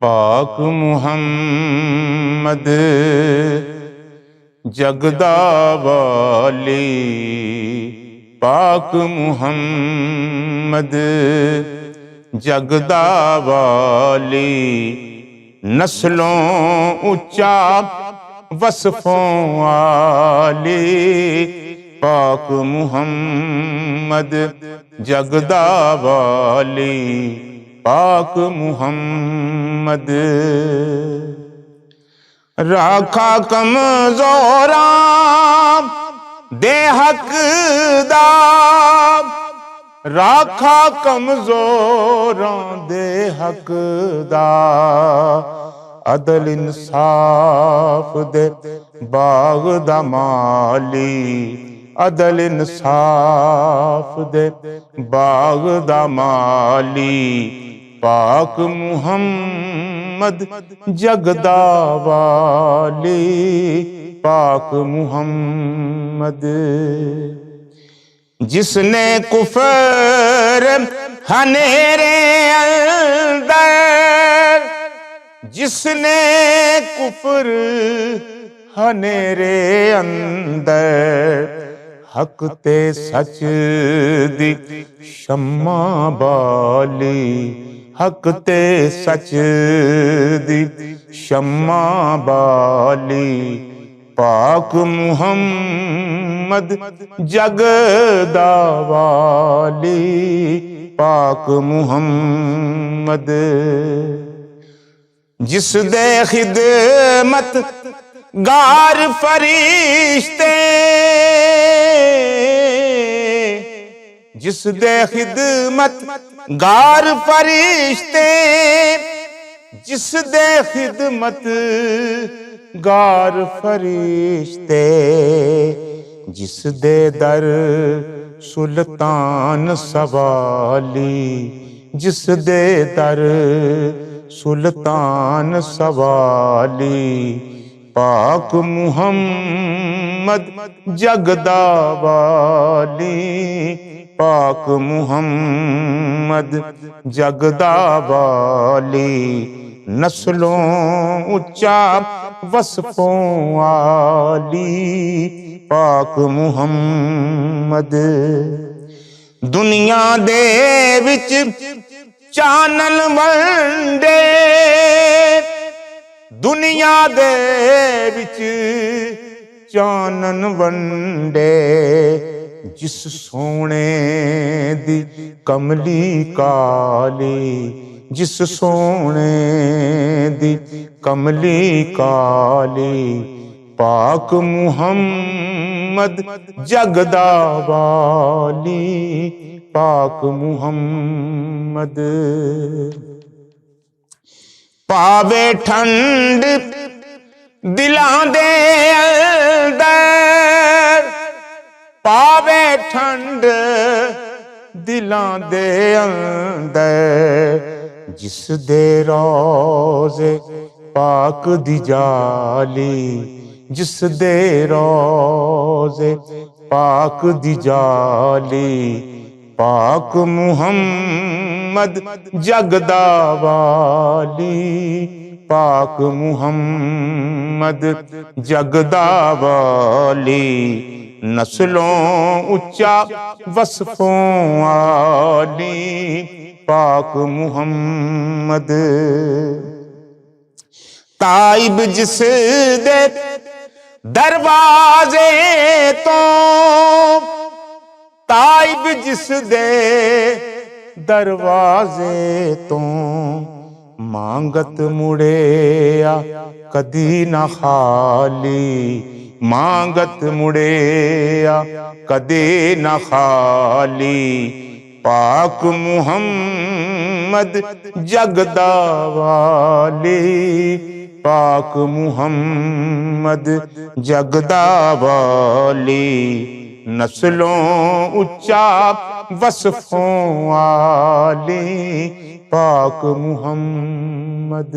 पाक मुहम्मद जगदा वाली, पाक मुहम्मद जगदा वाली, नस्लों ऊंचा वस्फों वाली, पाक मुहम्मद जगदा वाली, पाक मुहम्मद। राखा कमज़ोरा दे हक़दार, राखा कमज़ोरा दे हक़दार, अदल इंसाफ दे बाग़ दा माली, अदल इंसाफ दे बाग़ दा माली, पाक मुहम्मद जगदा वाली, पाक मुहम्मद। जिसने कुफर हनेरे अंदर, जिसने कुफर हनेरे अंदर, हक ते सच दी शम्मा बाली, हक ते सच दी शम्मा बाली, पाक मुहम्मद जगदा वाली, पाक मुहम्मद। जिस दे खिदमत गार फरिश्ते, जिस दे खिदमत गार फरिश्ते, जिस दे खिदमत गार फरिश्ते, जिस दे दर सुल्तान सवाली, जिस दे दर सुल्तान सवाली, पाक मुहम्मद जगदा वाली, पाक मुहम्मद जगदा वाली, नस्लों ऊंचा वस्फों वाली, पाक मुहम्मद। दुनिया दे विच चानन वंडे, दुनिया दे विच चानन वंडे, जिस सोने दी कमली काली, जिस सोने दी कमली काली, पाक मुहम्मद जगदा वाली, पाक मुहम्मद। पावे ठंड दिलां दे अंदर, पावे ठंड दिलां दे अंदर, जिस दे रोज़े पाक दी जाली, जिस दे रोज़े पाक दी जाली, पाक मुहम्मद जगदा वाली, पाक मुहम्मद जगदा वाली, नस्लों ऊंचा वस्फों वाली, पाक मुहम्मद। ताइब जिस दे दरवाजे तो, ताइब जिस दे दरवाजे तो, मांगत मुड़ेया कदी ना खाली, मांगत मुड़ेया कदी ना खाली, पाक मुहम्मद जगदा वाली, पाक मुहम्मद जगदा वाली, नस्लों ऊंचा वस्फों वाली, पाक मुहम्मद।